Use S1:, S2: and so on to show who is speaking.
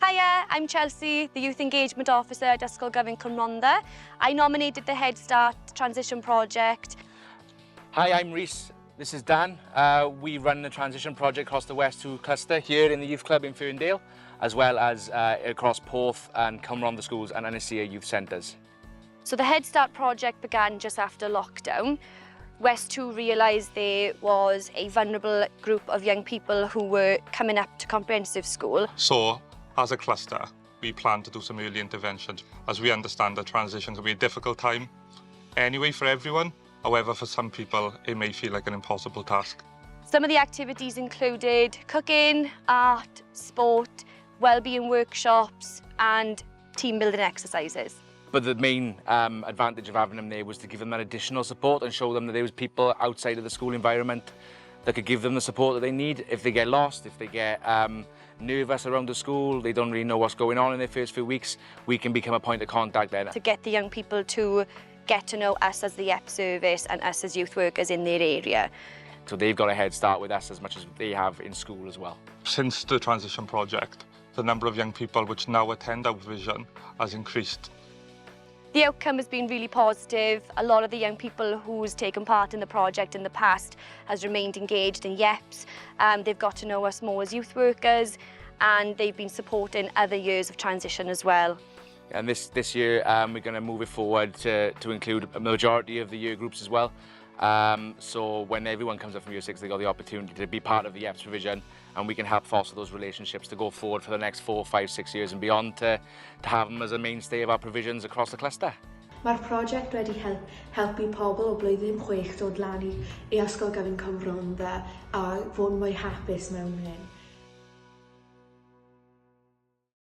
S1: Hiya, I'm Chelsea, the Youth Engagement Officer at Cyflogaeth Cymronda. I nominated the Headstart Transition Project.
S2: Hi, I'm Rhys. This is Dan. We run the transition project across the West 2 cluster here in the Youth Club in Ferndale, as well as across Porth and Cymronda schools and Addysg youth centres.
S1: So the Headstart project began just after lockdown. West 2 realised there was a vulnerable group of young people who were coming up to comprehensive school.
S3: So, as a cluster, we plan to do some early interventions, as we understand that transition can be a difficult time anyway for everyone. However, for some people, it may feel like an impossible task.
S1: Some of the activities included cooking, art, sport, wellbeing workshops and team building exercises.
S2: But the main advantage of having them there was to give them that additional support and show them that there was people outside of the school environment that could give them the support that they need. If they get lost, if they get nervous around the school, they don't really know what's going on in their first few weeks, we can become a point of contact then.
S1: To get the young people to get to know us as the EP service and us as youth workers in their area.
S2: So they've got a head start with us as much as they have in school as well.
S3: Since the transition project, the number of young people which now attend our vision has increased.
S1: The outcome has been really positive. A lot of the young people who's taken part in the project in the past has remained engaged in YEPs. They've got to know us more as youth workers and they've been supporting other years of transition as well.
S2: And this year we're going to move it forward to include a majority of the year groups as well. So when everyone comes up from year 6, they've got the opportunity to be part of the YEPs provision, and we can help foster those relationships to go forward for the next 4, 5, 6 years and beyond to have them as a mainstay of our provisions across the cluster.
S4: Mae'r prosiect wedi helpu pobl o blwyddyn 6 dod lan i Ysgol Gyfun Cymronda a fod mwy hapus mewn hyn.